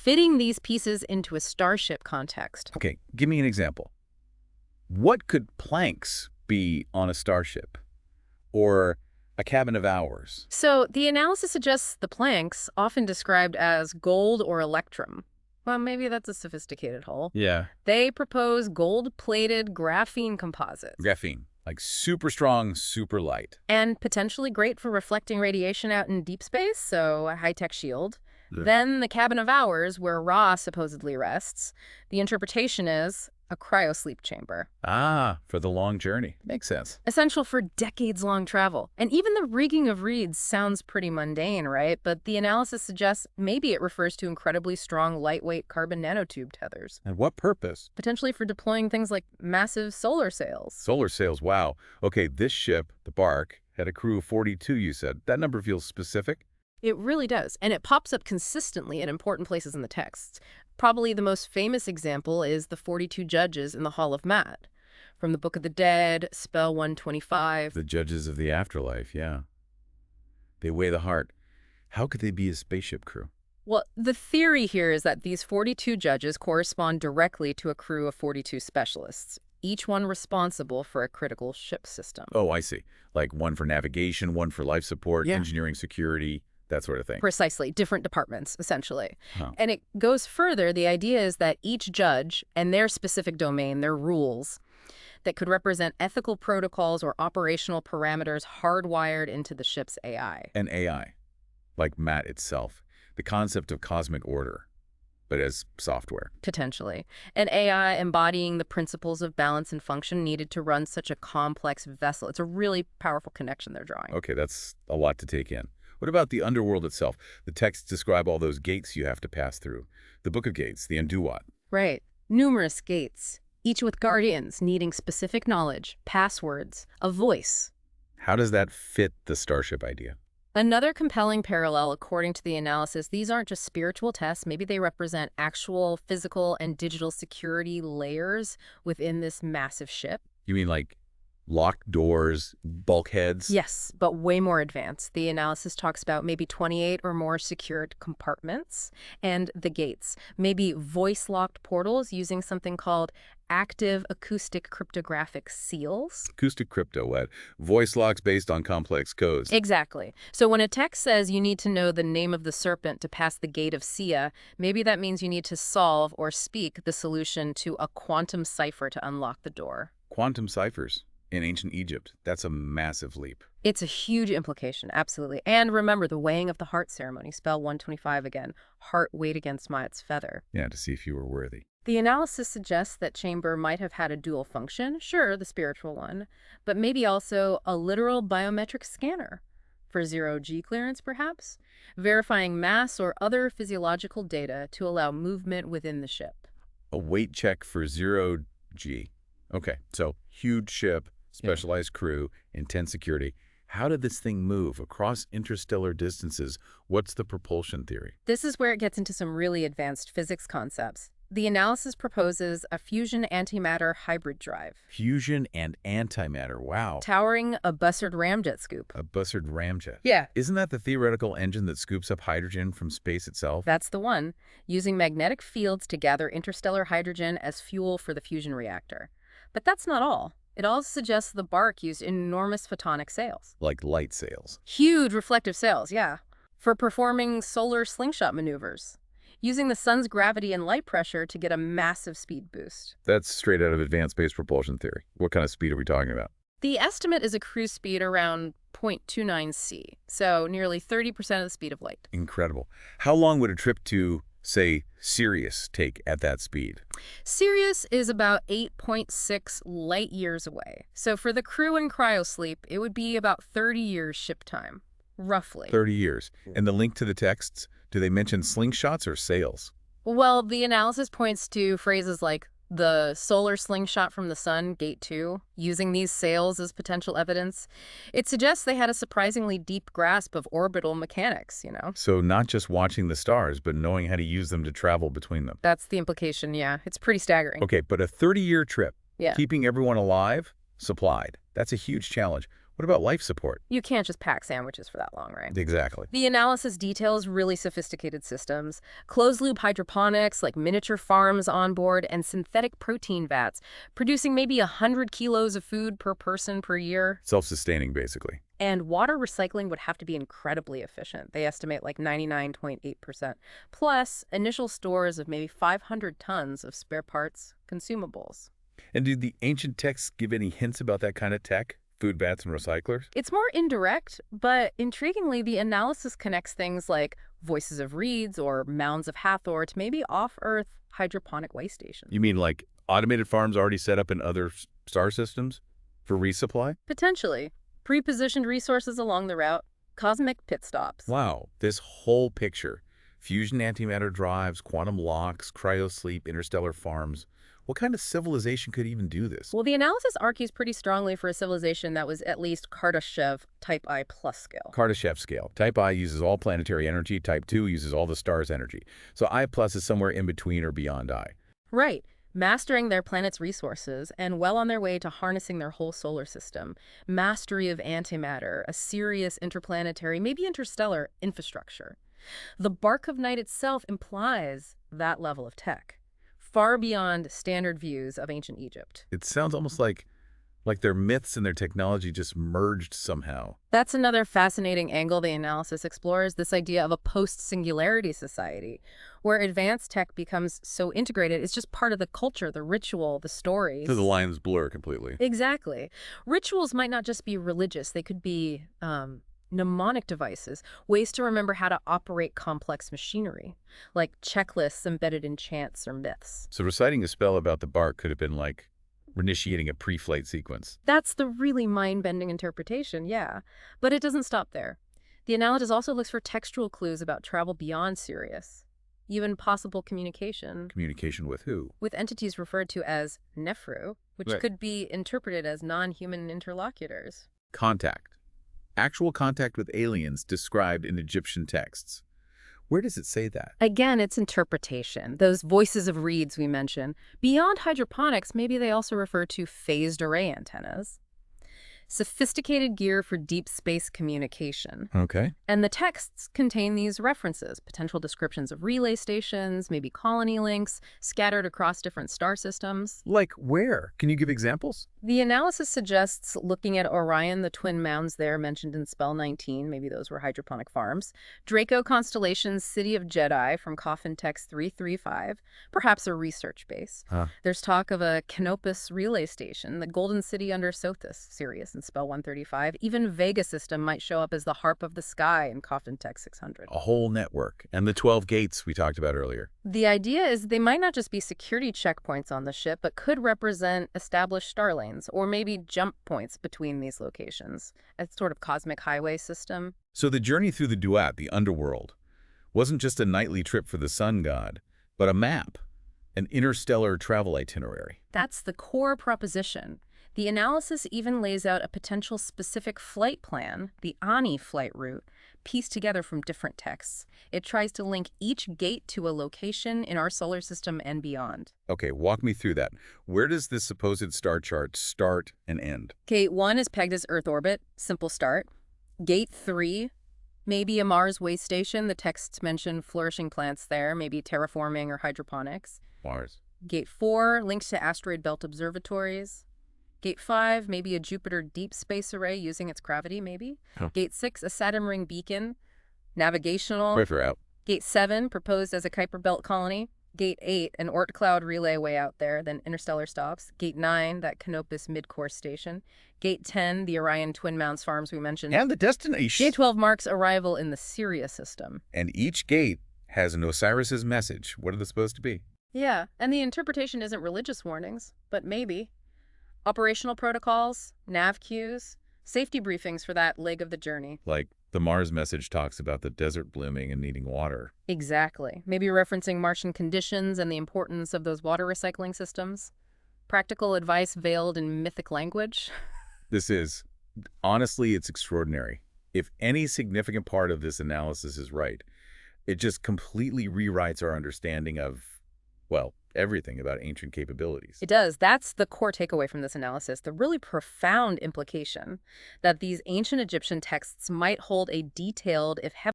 fitting these pieces into a starship context. Okay, give me an example. What could planks be on a starship? Or a cabin of hours? So the analysis suggests the planks, often described as gold or electrum. Well, maybe that's a sophisticated hole. Yeah. They propose gold-plated graphene composites. Graphene. Like super strong, super light. And potentially great for reflecting radiation out in deep space, so a high-tech shield. Yeah. Then the cabin of hours, where Ra supposedly rests, the interpretation is a cryosleep chamber. Ah, for the long journey. Makes sense. Essential for decades-long travel. And even the rigging of reeds sounds pretty mundane, right? But the analysis suggests maybe it refers to incredibly strong, lightweight carbon nanotube tethers. And what purpose? Potentially for deploying things like massive solar sails. Solar sails, wow. Okay, this ship, the Bark, had a crew of 42, you said. That number feels specific? It really does, and it pops up consistently in important places in the texts. Probably the most famous example is the 42 judges in the Hall of Maat. From the Book of the Dead, Spell 125. The judges of the afterlife, yeah. They weigh the heart. How could they be a spaceship crew? Well, the theory here is that these 42 judges correspond directly to a crew of 42 specialists, each one responsible for a critical ship system. Oh, I see. Like one for navigation, one for life support, engineering, security, that sort of thing. Precisely. Different departments, essentially. Huh. And it goes further. The idea is that each judge and their specific domain, their rules, that could represent ethical protocols or operational parameters hardwired into the ship's AI. An AI, like Matt itself. The concept of cosmic order, but as software. Potentially. An AI embodying the principles of balance and function needed to run such a complex vessel. It's a really powerful connection they're drawing. Okay, that's a lot to take in. What about the underworld itself? The texts describe all those gates you have to pass through. The Book of Gates, the Anduat. Right. Numerous gates, each with guardians needing specific knowledge, passwords, a voice. How does that fit the starship idea? Another compelling parallel, according to the analysis, these aren't just spiritual tests. Maybe they represent actual physical and digital security layers within this massive ship. You mean like locked doors, bulkheads? Yes, but way more advanced. The analysis talks about maybe 28 or more secured compartments and the gates, maybe voice-locked portals using something called active acoustic cryptographic seals. Acoustic crypto, what? Voice locks based on complex codes. Exactly. So when a text says you need to know the name of the serpent to pass the gate of Sia, maybe that means you need to solve or speak the solution to a quantum cipher to unlock the door. Quantum ciphers. In ancient Egypt, that's a massive leap. It's a huge implication, absolutely. And remember the weighing of the heart ceremony, spell 125 again, heart weighed against Maat's feather. Yeah, to see if you were worthy. The analysis suggests that chamber might have had a dual function, sure, the spiritual one, but maybe also a literal biometric scanner. For zero-G clearance, perhaps? Verifying mass or other physiological data to allow movement within the ship. A weight check for zero-G. Okay, so huge ship, specialized crew, intense security. How did this thing move across interstellar distances? What's the propulsion theory? This is where it gets into some really advanced physics concepts. The analysis proposes a fusion antimatter hybrid drive. Fusion and antimatter, wow. Towering a Bussard ramjet scoop. A Bussard ramjet. Yeah. Isn't that the theoretical engine that scoops up hydrogen from space itself? That's the one, using magnetic fields to gather interstellar hydrogen as fuel for the fusion reactor. But that's not all. It also suggests the Bark used enormous photonic sails. Like light sails. Huge reflective sails, yeah. For performing solar slingshot maneuvers. Using the sun's gravity and light pressure to get a massive speed boost. That's straight out of advanced space propulsion theory. What kind of speed are we talking about? The estimate is a cruise speed around 0.29 c, so nearly 30% of the speed of light. Incredible. How long would a trip to, say, Sirius take at that speed? Sirius is about 8.6 light years away. So for the crew in cryosleep, it would be about 30 years ship time, roughly. 30 years. And the link to the texts, do they mention slingshots or sails? Well, the analysis points to phrases like the solar slingshot from the sun, Gate 2, using these sails as potential evidence. It suggests they had a surprisingly deep grasp of orbital mechanics, you know? So not just watching the stars, but knowing how to use them to travel between them. That's the implication, yeah. It's pretty staggering. Okay, but a 30-year trip, Yeah. keeping everyone alive, supplied. That's a huge challenge. What about life support? You can't just pack sandwiches for that long, right? Exactly. The analysis details really sophisticated systems, closed-loop hydroponics like miniature farms on board, and synthetic protein vats, producing maybe 100 kilos of food per person per year. Self-sustaining, basically. And water recycling would have to be incredibly efficient. They estimate like 99.8%. Plus, initial stores of maybe 500 tons of spare parts, consumables. And do the ancient texts give any hints about that kind of tech? Food vats and recyclers? It's more indirect, but intriguingly, the analysis connects things like voices of reeds or mounds of Hathor to maybe off-Earth hydroponic way stations. You mean like automated farms already set up in other star systems for resupply? Potentially. Pre-positioned resources along the route, cosmic pit stops. Wow, this whole picture. Fusion antimatter drives, quantum locks, cryosleep, interstellar farms. What kind of civilization could even do this? Well, the analysis argues pretty strongly for a civilization that was at least Kardashev Type I plus scale. Kardashev scale. Type I uses all planetary energy. Type 2 uses all the stars' energy. So I plus is somewhere in between or beyond I. Right. Mastering their planet's resources and well on their way to harnessing their whole solar system. Mastery of antimatter, a serious interplanetary, maybe interstellar infrastructure. The Bark of Night itself implies that level of tech, far beyond standard views of ancient Egypt. It sounds almost like their myths and their technology just merged somehow. That's another fascinating angle the analysis explores, this idea of a post-singularity society, where advanced tech becomes so integrated, it's just part of the culture, the ritual, the stories. So the lines blur completely. Exactly. Rituals might not just be religious, they could be mnemonic devices, ways to remember how to operate complex machinery, like checklists embedded in chants or myths. So reciting a spell about the bark could have been like initiating a pre-flight sequence. That's the really mind-bending interpretation, yeah. But it doesn't stop there. The analysis also looks for textual clues about travel beyond Sirius, even possible communication. Communication with who? With entities referred to as Nefru, which Right. could be interpreted as non-human interlocutors. Contact. Actual contact with aliens described in Egyptian texts. Where does it say that? Again, it's interpretation. Those voices of reeds we mentioned. Beyond hydroponics, maybe they also refer to phased array antennas. Sophisticated gear for deep space communication. Okay. And the texts contain these references, potential descriptions of relay stations, maybe colony links, scattered across different star systems. Like where? Can you give examples? The analysis suggests looking at Orion, the twin mounds there mentioned in Spell 19, maybe those were hydroponic farms, Draco Constellation's City of Jedi from Coffin Text 335, perhaps a research base. There's talk of a Canopus relay station, the Golden City under Sothis, Sirius in Spell 135. Even Vega system might show up as the Harp of the Sky in Coffin Text 600. A whole network. And the 12 gates we talked about earlier. The idea is they might not just be security checkpoints on the ship, but could represent established star lanes, or maybe jump points between these locations, a sort of cosmic highway system. So the journey through the Duat, the underworld, wasn't just a nightly trip for the sun god, but a map, an interstellar travel itinerary. That's the core proposition. The analysis even lays out a potential specific flight plan, the Ani flight route, pieced together from different texts. It tries to link each gate to a location in our solar system and beyond. Okay, walk me through that. Where does this supposed star chart start and end? Gate 1 is pegged as Earth orbit, simple start. Gate 3, maybe a Mars way station. The texts mention flourishing plants there, maybe terraforming or hydroponics. Mars. Gate 4, linked to asteroid belt observatories. Gate 5, maybe a Jupiter deep space array using its gravity, maybe. Huh. Gate 6, a Saturn ring beacon, navigational. Right for out. Gate 7, proposed as a Kuiper belt colony. Gate 8, an Oort cloud relay way out there, then interstellar stops. Gate 9, that Canopus mid-course station. Gate 10, the Orion twin mounts farms we mentioned. And the destination. Gate 12 marks arrival in the Sirius system. And each gate has an Osiris's message. What are they supposed to be? Yeah, and the interpretation isn't religious warnings, but maybe. Operational protocols, nav cues, safety briefings for that leg of the journey. Like the Mars message talks about the desert blooming and needing water. Exactly. Maybe referencing Martian conditions and the importance of those water recycling systems. Practical advice veiled in mythic language. Honestly, it's extraordinary. If any significant part of this analysis is right, it just completely rewrites our understanding of, well, everything about ancient capabilities. It does. That's the core takeaway from this analysis, the really profound implication that these ancient Egyptian texts might hold a detailed, if